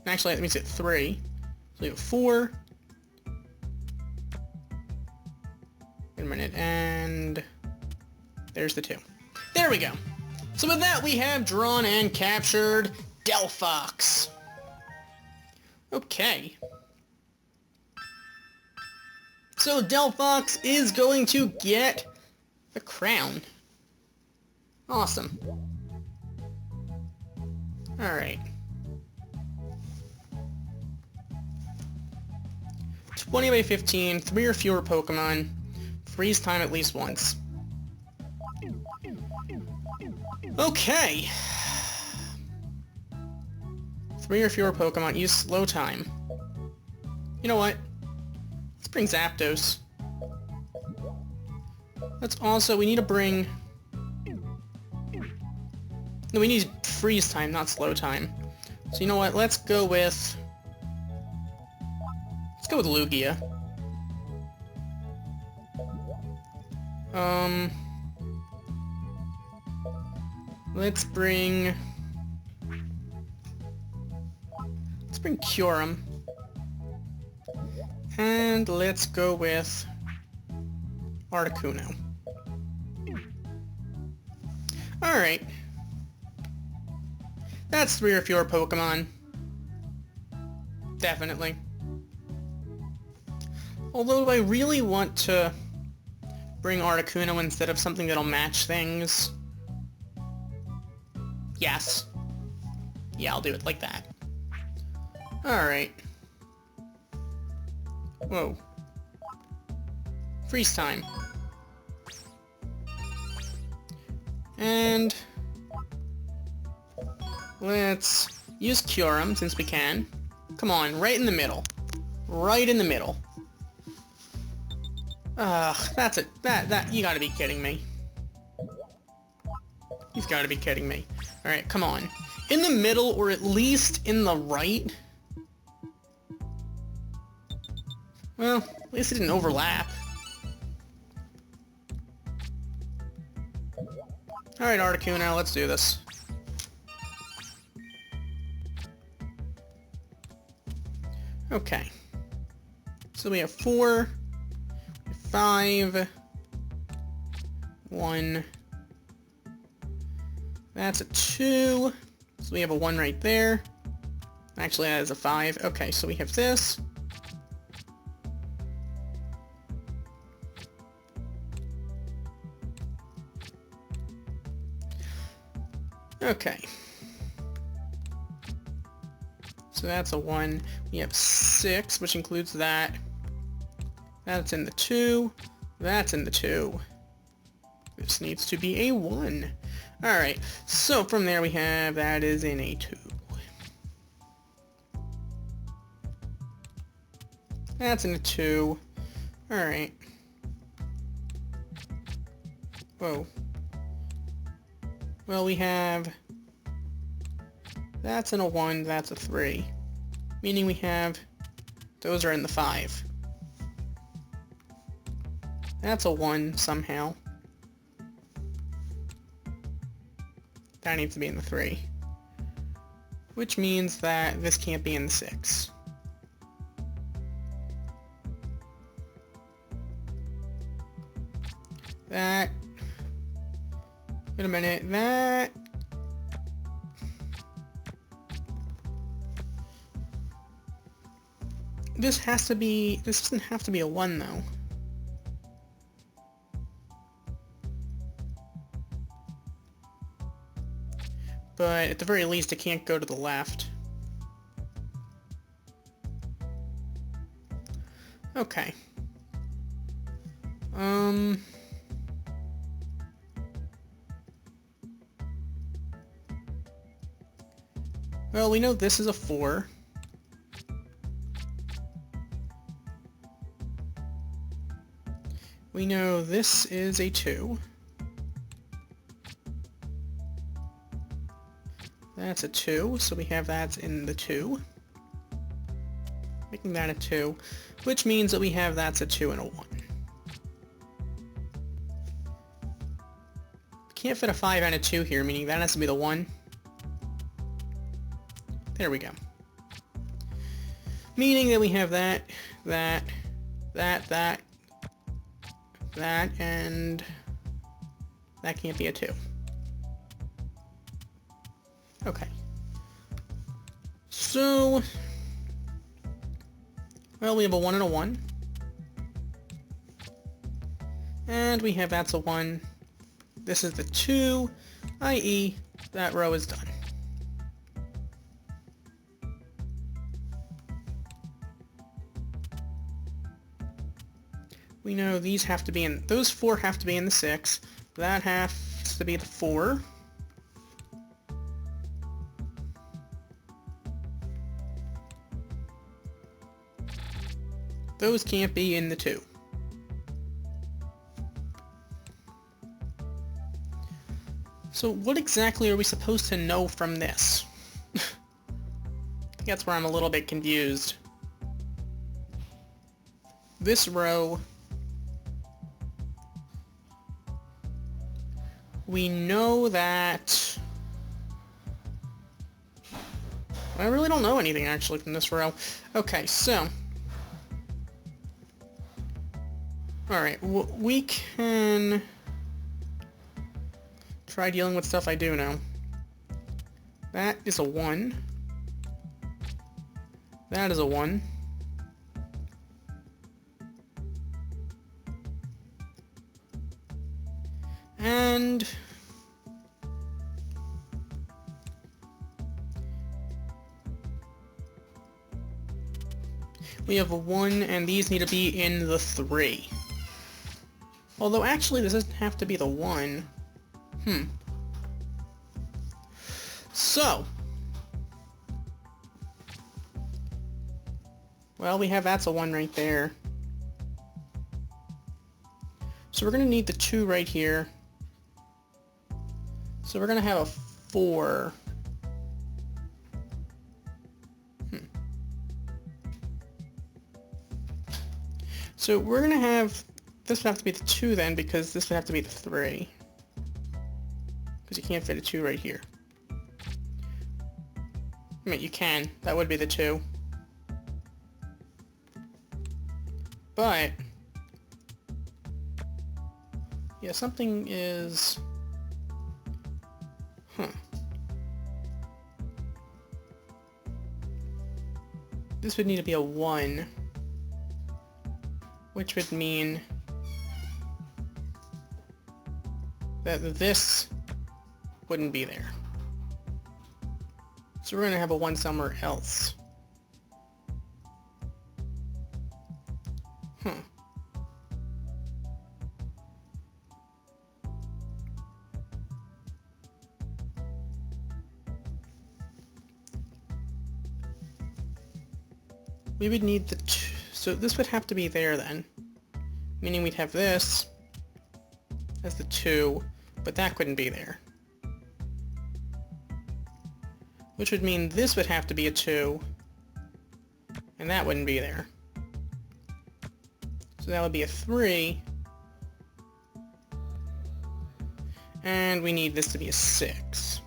Actually, that means it's 3. So we have a 4. Wait a minute, and there's the 2. There we go. So with that, we have drawn and captured Delphox. Okay. So Delphox is going to get the crown. Awesome. Alright. 20 by 15, 3 or fewer Pokemon. Freeze time at least once. Okay. 3 or fewer Pokemon, use slow time. You know what? Let's bring Zapdos. Let's also, we need to bring... no, we need freeze time, not slow time. So you know what, let's go with Lugia. Let's bring Kyurem. And let's go with Articuno. Alright. That's 3 or fewer Pokemon. Definitely. Although I really want to bring Articuno instead of something that'll match things. Yes. Yeah, I'll do it like that. Alright. Whoa. Freeze time. And let's use Kyurem since we can. Come on, right in the middle. Right in the middle. Ugh, that's it. That, you gotta be kidding me. You've gotta be kidding me. Alright, come on. In the middle, or at least in the right. Well, at least it didn't overlap. Alright, Articuno, let's do this. Okay. So we have 4, 5, 1. That's a 2. So we have a 1 right there. Actually, that is a 5. Okay, so we have this. Okay. So that's a 1. We have 6, which includes that. That's in the 2. That's in the 2. This needs to be a 1. Alright, so from there we have, that is in a 2. That's in a 2. Alright. Whoa. Well, we have... that's in a 1, that's a 3. Meaning we have... those are in the 5. That's a 1 somehow. That needs to be in the 3. Which means that this can't be in the 6. That... wait a minute, that... this doesn't have to be a 1 though. But at the very least, it can't go to the left. Okay. Well, we know this is a 4. We know this is a 2. That's a 2, so we have that in the 2. Making that a 2, which means that we have that's a 2 and a 1. Can't fit a 5 and a 2 here, meaning that has to be the 1. There we go. Meaning that we have that, and that can't be a 2. Okay. So, well, we have a 1 and a 1. And we have that's a 1. This is the 2, i.e. that row is done. We know these have to be in, those 4 have to be in the 6. That has to be the 4. Those can't be in the 2. So what exactly are we supposed to know from this? I think that's where I'm a little bit confused. This row, we know that... I really don't know anything actually from this row. Okay, so... Alright, we can try dealing with stuff I do know. That is a 1. That is a 1. And... we have a 1, and these need to be in the 3. Although, actually, this doesn't have to be the 1. So. Well, we have that's a 1 right there. So we're going to need the 2 right here. So we're going to have a 4. So we're going to have... this would have to be the 2 then, because this would have to be the 3. Because you can't fit a 2 right here. I mean, you can. That would be the 2. But... yeah, something is... This would need to be a 1. Which would mean... that this wouldn't be there. So we're going to have a 1 somewhere else. We would need the 2. So this would have to be there then. Meaning we'd have this as the 2, but that couldn't be there. Which would mean this would have to be a 2, and that wouldn't be there. So that would be a 3, and we need this to be a 6.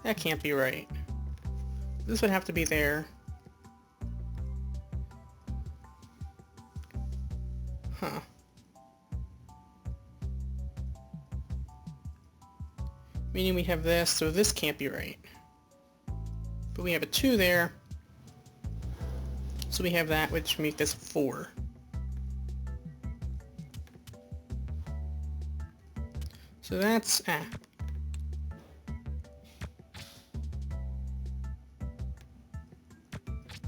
That can't be right. This would have to be there. Meaning we have this, so this can't be right. But we have a 2 there. So we have that, which make this 4. So that's... I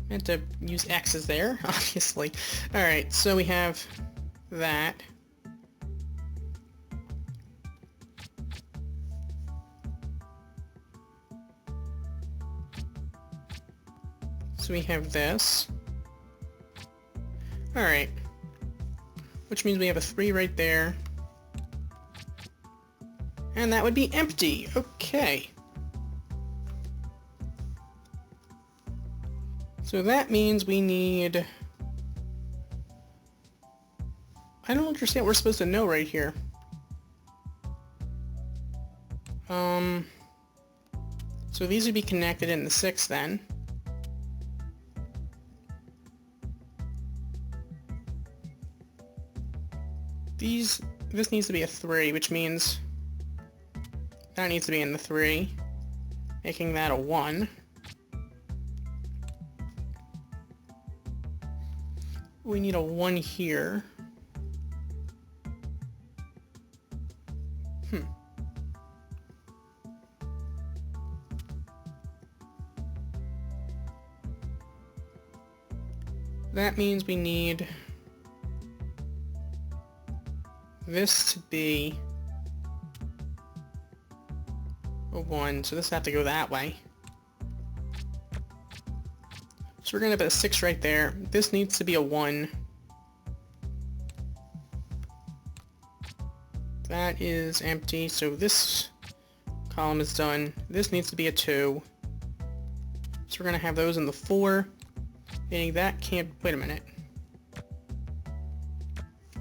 had to use X's there, obviously. Alright, so we have that. So we have this. Alright. Which means we have a 3 right there. And that would be empty. Okay. So that means we need... I don't understand what we're supposed to know right here. So these would be connected in the 6 then. This needs to be a 3, which means that needs to be in the 3, making that a 1. We need a 1 here. That means we need this to be a 1, so this has to go that way. So we're going to put a 6 right there. This needs to be a 1. That is empty, so this column is done. This needs to be a 2. So we're going to have those in the 4. Meaning that can't... Wait a minute.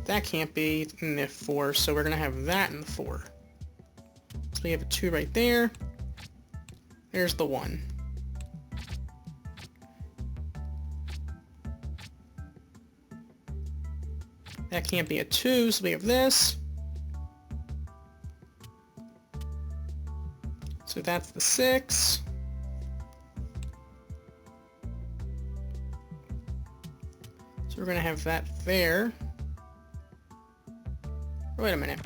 That can't be in the 4, so we're going to have that in the 4. So we have a 2 right there. There's the 1. That can't be a 2, so we have this. So that's the 6. So we're going to have that there. Wait a minute.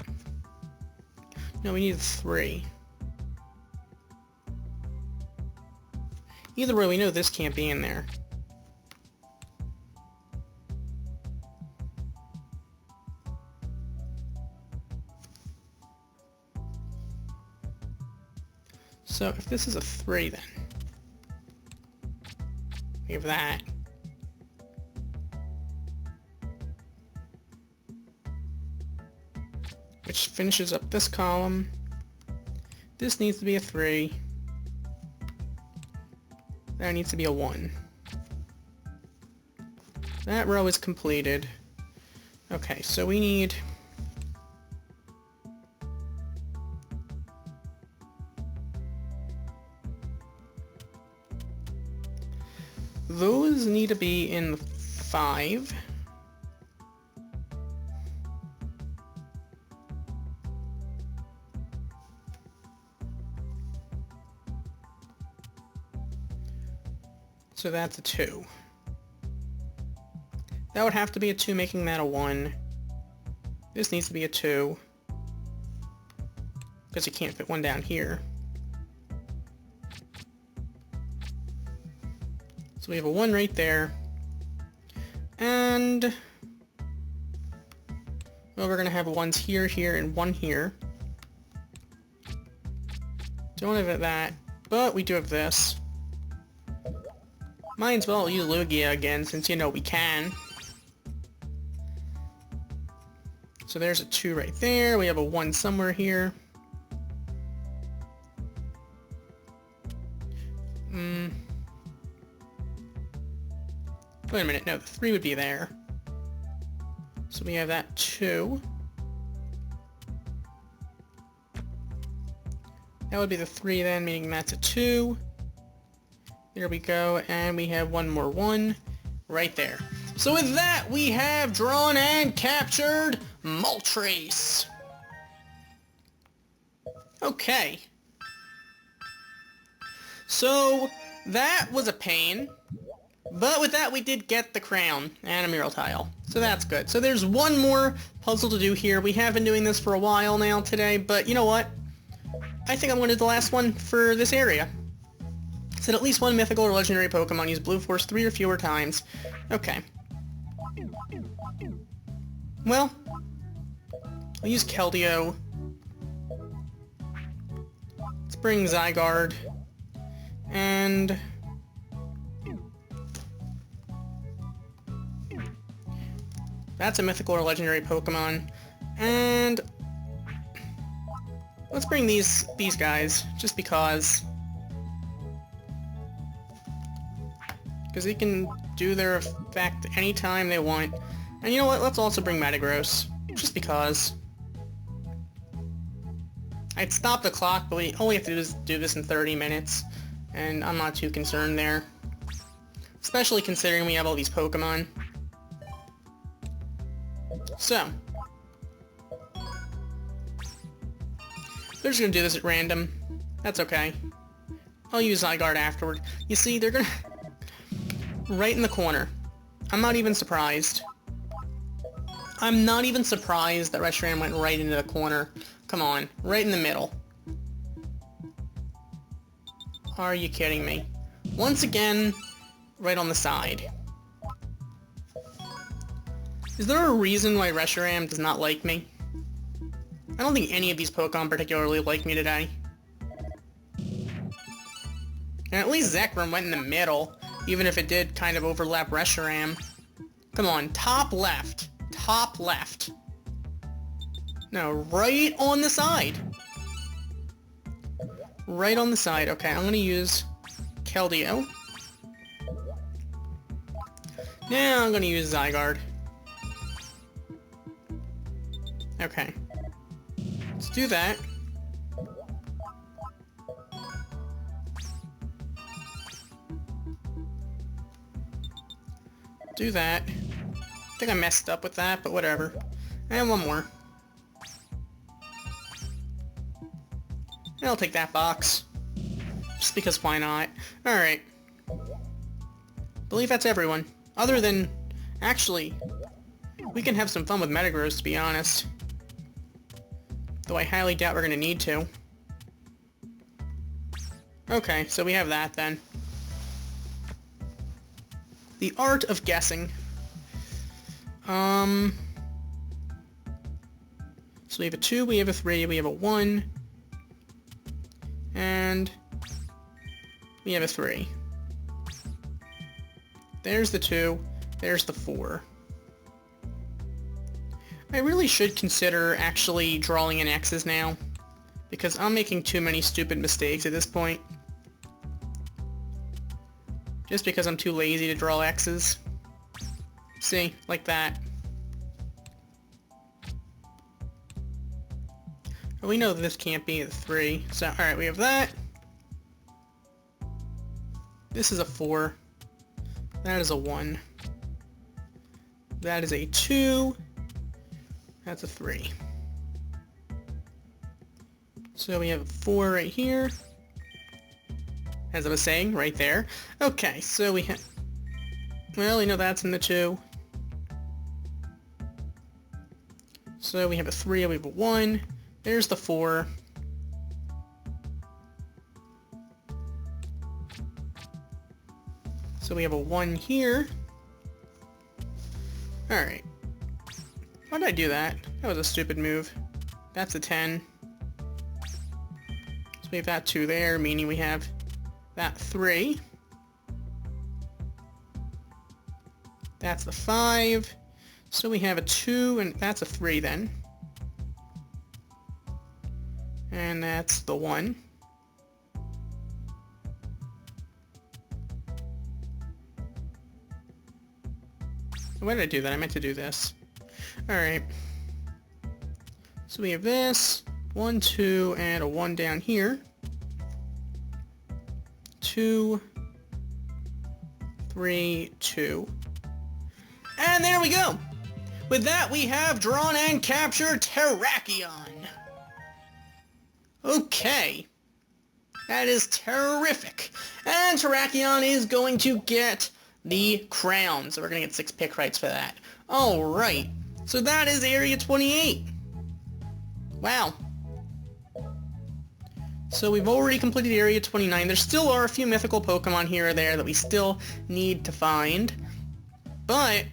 No, we need a 3. Either way, we know this can't be in there. So if this is a 3 then, we have that. Which finishes up this column. This needs to be a 3. That needs to be a 1. That row is completed. Okay, so we need... Those need to be in the 5. So that's a 2. That would have to be a 2, making that a 1. This needs to be a 2. Because you can't fit one down here. So we have a 1 right there. And... well, we're going to have 1s here, here, and 1 here. Don't have that, but we do have this. Might as well use Lugia again, since you know we can. So there's a 2 right there. We have a 1 somewhere here. Wait a minute, no, the 3 would be there. So we have that 2. That would be the 3 then, meaning that's a 2. There we go, and we have one more 1 right there. So with that, we have drawn and captured Moltres. Okay, So, that was a pain. But with that, we did get the crown and a mural tile. So that's good. So there's one more puzzle to do here. We have been doing this for a while now today, but you know what? I think I'm going to do the last one for this area. Said at least one mythical or legendary Pokemon use Blue Force 3 or fewer times. Okay. Well, I'll use Keldeo. Let's bring Zygarde. And... that's a mythical or legendary Pokemon. And... let's bring these guys, just because. Because they can do their effect anytime they want. And you know what, let's also bring Metagross, just because. I'd stop the clock, but we only have to do this in 30 minutes. And I'm not too concerned there. Especially considering we have all these Pokemon. So, they're just gonna do this at random. That's okay. I'll use Zygarde afterward. You see, they're gonna... right in the corner. I'm not even surprised. I'm not even surprised that Reshiram went right into the corner. Come on, right in the middle. Are you kidding me? Once again, right on the side. Is there a reason why Reshiram does not like me? I don't think any of these Pokemon particularly like me today. And at least Zekrom went in the middle, even if it did kind of overlap Reshiram. Come on, top left. Top left. No, right on the side. Right on the side. Okay, I'm gonna use Keldeo. Now I'm gonna use Zygarde. Okay. Let's do that. Do that. I think I messed up with that, but whatever. And one more. And I'll take that box. Just because why not? Alright. Believe that's everyone. Other than... actually, we can have some fun with Metagross, to be honest. Though I highly doubt we're gonna need to. Okay, so we have that then. The art of guessing. So we have a 2, we have a 3, we have a 1. And we have a 3. There's the 2. There's the 4. I really should consider actually drawing in X's now, because I'm making too many stupid mistakes at this point. Just because I'm too lazy to draw X's. See? Like that. Well, we know this can't be the 3, so alright, we have that. This is a 4. That is a 1. That is a 2. That's a 3. So we have a 4 right here. As I was saying, right there. Okay, so we have... well, we know that's in the 2. So we have a 3, we have a 1. There's the 4. So we have a 1 here. Alright. Why did I do that? That was a stupid move. That's a 10. So we have that 2 there, meaning we have that 3. That's the 5. So we have a 2, and that's a 3 then. And that's the 1. Why did I do that? I meant to do this. Alright. So we have this. 1, 2, and a 1 down here. 2, 3, 2. And there we go! With that, we have drawn and captured Terrakion. Okay. That is terrific. And Terrakion is going to get the crown. So we're going to get 6 Picross for that. Alright. So that is Area 28. Wow. So we've already completed Area 29. There still are a few mythical Pokemon here or there that we still need to find. But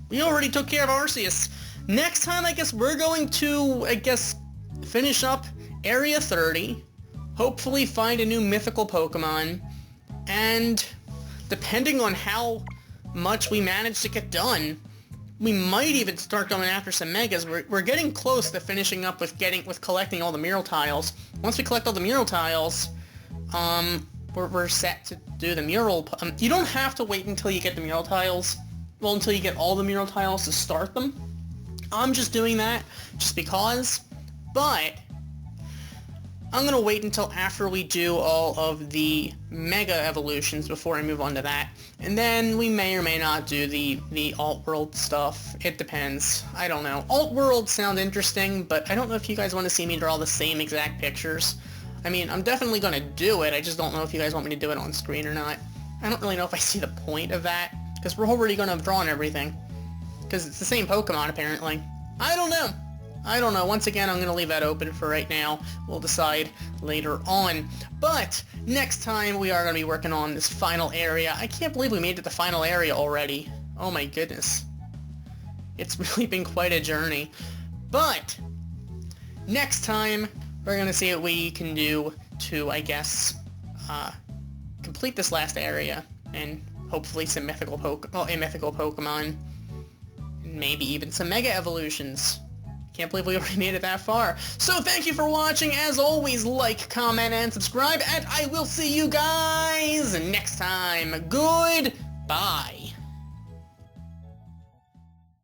we already took care of Arceus. Next time, I guess we're going to, finish up Area 30. Hopefully find a new mythical Pokemon. And depending on how much we manage to get done, we might even start going after some Megas. We're getting close to finishing up with collecting all the mural tiles. Once we collect all the mural tiles, we're set to do the mural. You don't have to wait until you get the mural tiles. Well, until you get all the mural tiles to start them. I'm just doing that just because. But I'm going to wait until after we do all of the Mega Evolutions before I move on to that. And then we may or may not do the Alt-World stuff. It depends. I don't know. Alt-World sound interesting, but I don't know if you guys want to see me draw the same exact pictures. I mean, I'm definitely going to do it. I just don't know if you guys want me to do it on screen or not. I don't really know if I see the point of that, because we're already going to have drawn everything. Because it's the same Pokemon, apparently. I don't know. I don't know. Once again, I'm going to leave that open for right now. We'll decide later on. But next time, we are going to be working on this final area. I can't believe we made it to the final area already. Oh my goodness. It's really been quite a journey. But next time, we're going to see what we can do to, complete this last area. And hopefully some a mythical Pokemon. Maybe even some Mega Evolutions. Can't believe we already made it that far. So thank you for watching. As always, like, comment, and subscribe, and I will see you guys next time. Goodbye.